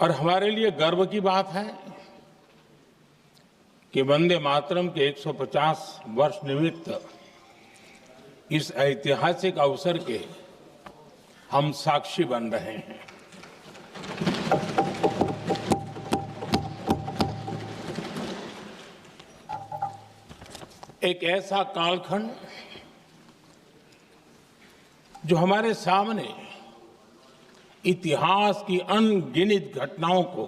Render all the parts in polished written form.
और हमारे लिए गर्व की बात है कि वंदे मातरम के 150 वर्ष निमित्त इस ऐतिहासिक अवसर के हम साक्षी बन रहे हैं। एक ऐसा कालखंड जो हमारे सामने इतिहास की अनगिनत घटनाओं को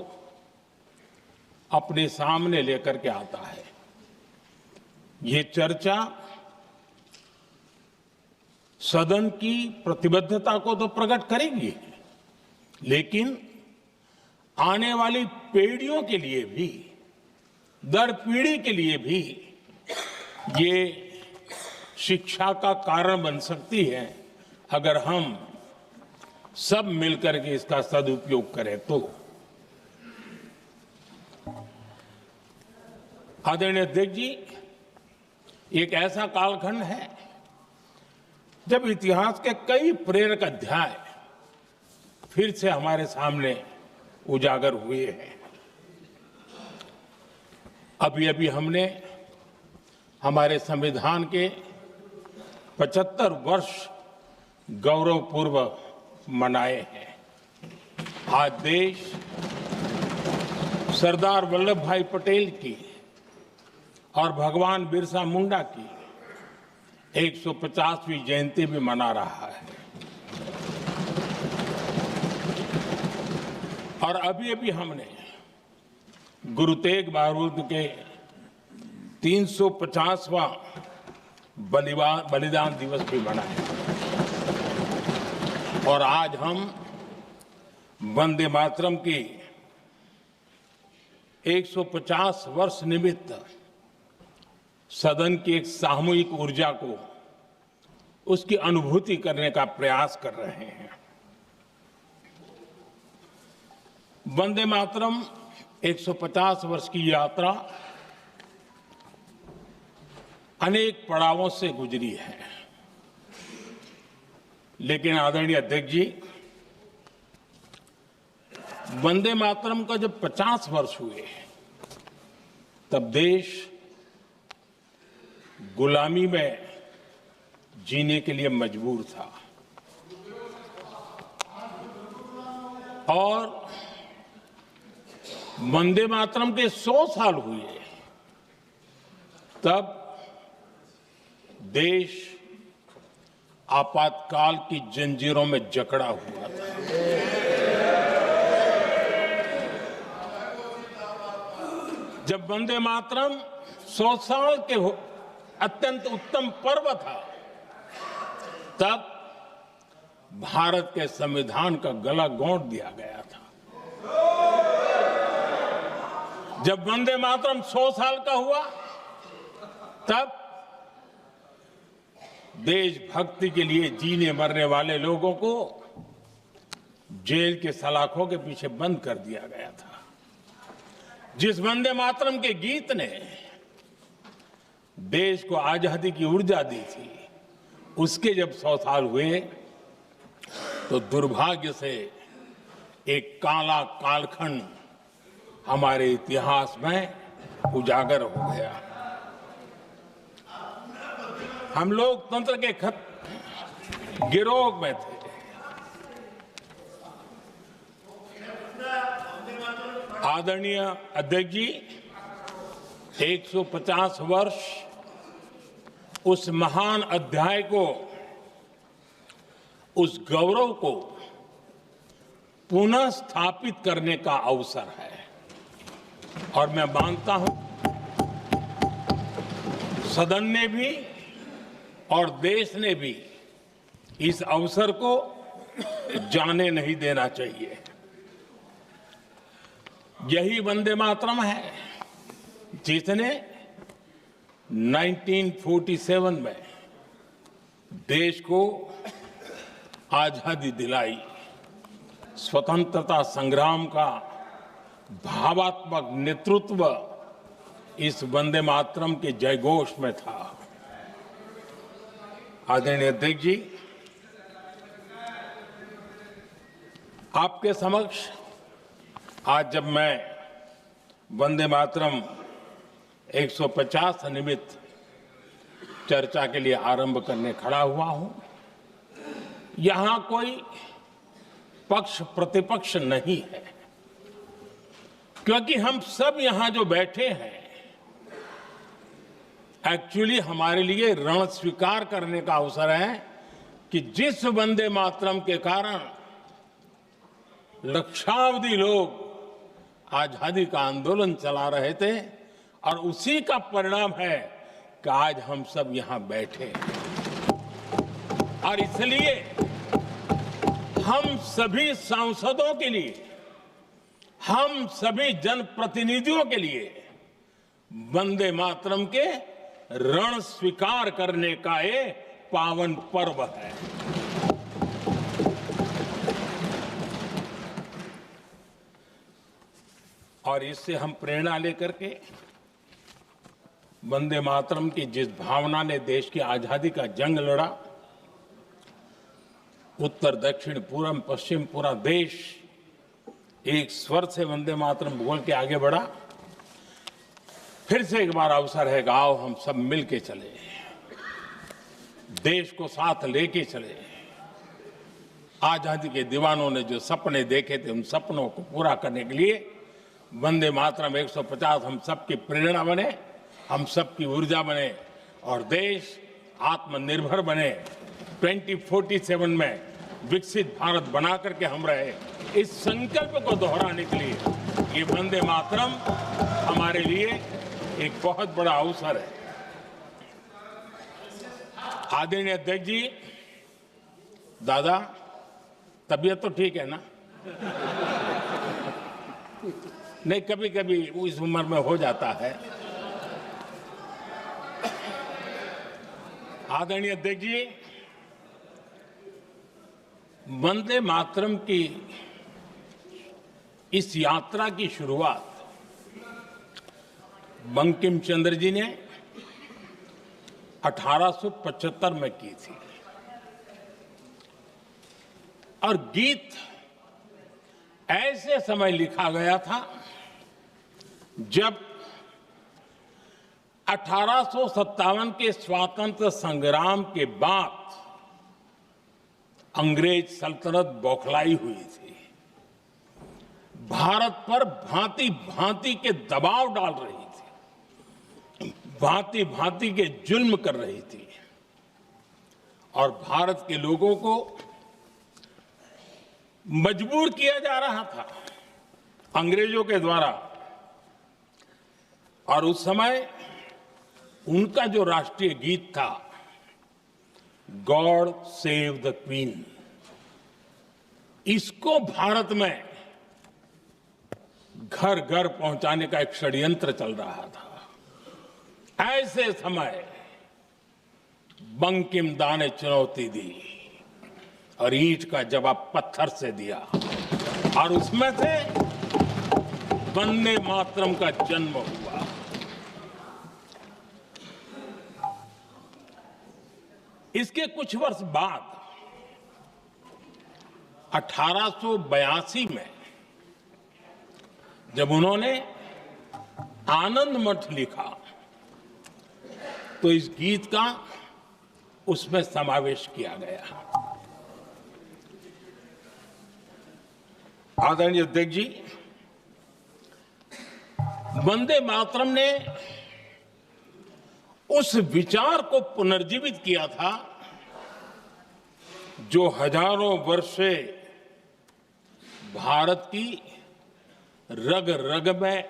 अपने सामने लेकर के आता है। ये चर्चा सदन की प्रतिबद्धता को तो प्रकट करेगी, लेकिन आने वाली पीढ़ियों के लिए भी, दर पीढ़ी के लिए भी ये शिक्षा का कारण बन सकती है अगर हम सब मिलकर के इसका सदुपयोग करें तो। आदरणीय अध्यक्ष जी, एक ऐसा कालखंड है जब इतिहास के कई प्रेरक अध्याय फिर से हमारे सामने उजागर हुए हैं। अभी अभी हमने हमारे संविधान के 75 वर्ष गौरवपूर्व मनाए हैं। आज देश सरदार वल्लभ भाई पटेल की और भगवान बिरसा मुंडा की 150वीं जयंती भी मना रहा है। और अभी अभी हमने गुरु तेग बहादुर के 350वां बलिदान दिवस भी मनाया। और आज हम वंदे मातरम की 150 वर्ष निमित्त सदन की एक सामूहिक ऊर्जा को, उसकी अनुभूति करने का प्रयास कर रहे हैं। वंदे मातरम 150 वर्ष की यात्रा अनेक पड़ावों से गुजरी है, लेकिन आदरणीय अध्यक्ष जी, वंदे मातरम का जब 50 वर्ष हुए तब देश गुलामी में जीने के लिए मजबूर था और वंदे मातरम के 100 साल हुए तब देश आपातकाल की जंजीरों में जकड़ा हुआ था। जब वंदे मातरम 100 साल के अत्यंत उत्तम पर्व था, तब भारत के संविधान का गला घोंट दिया गया था। जब वंदे मातरम 100 साल का हुआ, तब देशभक्ति के लिए जीने मरने वाले लोगों को जेल के सलाखों के पीछे बंद कर दिया गया था। जिस वंदे मातरम के गीत ने देश को आजादी की ऊर्जा दी थी, उसके जब 100 साल हुए तो दुर्भाग्य से एक काला कालखंड हमारे इतिहास में उजागर हो गया। हम लोकतंत्र के गिरोह में थे। आदरणीय अध्यक्ष जी, 150 वर्ष उस महान अध्याय को, उस गौरव को पुनः स्थापित करने का अवसर है। और मैं मानता हूं सदन ने भी और देश ने भी इस अवसर को जाने नहीं देना चाहिए। यही वंदे मातरम है जिसने 1947 में देश को आजादी दिलाई। स्वतंत्रता संग्राम का भावात्मक नेतृत्व इस वंदे मातरम के जयघोष में था। आदरणीय अध्यक्ष जी, आपके समक्ष आज जब मैं वंदे मातरम 150 निमित्त चर्चा के लिए आरंभ करने खड़ा हुआ हूं, यहां कोई पक्ष प्रतिपक्ष नहीं है, क्योंकि हम सब यहां जो बैठे हैं एक्चुअली हमारे लिए रण स्वीकार करने का अवसर है कि जिस वंदे मातरम के कारण लक्षावधि लोग आजादी का आंदोलन चला रहे थे और उसी का परिणाम है कि आज हम सब यहां बैठे हैं। और इसलिए हम सभी सांसदों के लिए, हम सभी जनप्रतिनिधियों के लिए वंदे मातरम के रण स्वीकार करने का ये पावन पर्व है। और इससे हम प्रेरणा लेकर के वंदे मातरम की जिस भावना ने देश की आजादी का जंग लड़ा, उत्तर दक्षिण पूर्व पश्चिम पूरा देश एक स्वर से वंदे मातरम बोल के आगे बढ़ा। फिर से एक बार अवसर है, आओ हम सब मिल के चले, देश को साथ लेके चले। आजादी के दीवानों ने जो सपने देखे थे, उन सपनों को पूरा करने के लिए वंदे मातरम 150 हम सबकी प्रेरणा बने, हम सबकी ऊर्जा बने और देश आत्मनिर्भर बने। 2047 में विकसित भारत बना करके हम रहे, इस संकल्प को दोहराने के लिए ये वंदे मातरम हमारे लिए एक बहुत बड़ा अवसर है। आदरणीय अध्यक्ष जी, दादा, तबीयत तो ठीक है ना? नहीं, कभी कभी इस उम्र में हो जाता है। आदरणीय अध्यक्ष जी, वंदे मातरम की इस यात्रा की शुरुआत बंकिम चंद्र जी ने 1875 में की थी और गीत ऐसे समय लिखा गया था जब 1857 के स्वातंत्र संग्राम के बाद अंग्रेज सल्तनत बौखलाई हुई थी, भारत पर भांति भांति के दबाव डाल रही थी, भांति भांति के जुल्म कर रही थी और भारत के लोगों को मजबूर किया जा रहा था अंग्रेजों के द्वारा। और उस समय उनका जो राष्ट्रीय गीत था, गॉड सेव द क्वीन, इसको भारत में घर घर पहुंचाने का एक षड्यंत्र चल रहा था। ऐसे समय बंकिम दा ने चुनौती दी और ईंट का जवाब पत्थर से दिया और उसमें से वंदे मातरम का जन्म हुआ। इसके कुछ वर्ष बाद 1882 में जब उन्होंने आनंद मठ लिखा तो इस गीत का उसमें समावेश किया गया। आदरणीय अध्यक्ष जी, वंदे मातरम ने उस विचार को पुनर्जीवित किया था जो हजारों वर्ष से भारत की रग रग में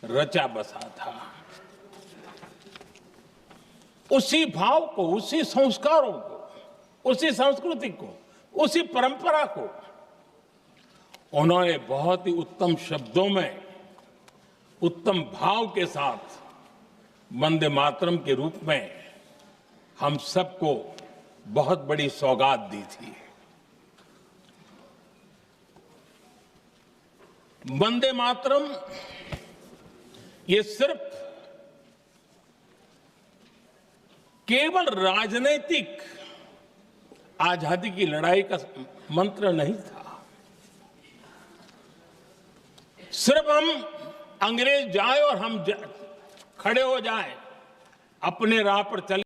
रचा बसा था। उसी भाव को, उसी संस्कारों को, उसी संस्कृति को, उसी परंपरा को उन्होंने बहुत ही उत्तम शब्दों में, उत्तम भाव के साथ वंदे मातरम के रूप में हम सबको बहुत बड़ी सौगात दी थी। वंदे मातरम ये सिर्फ केवल राजनीतिक आजादी की लड़ाई का मंत्र नहीं था, सिर्फ हम अंग्रेज जाए और हम खड़े हो जाए, अपने राह पर चले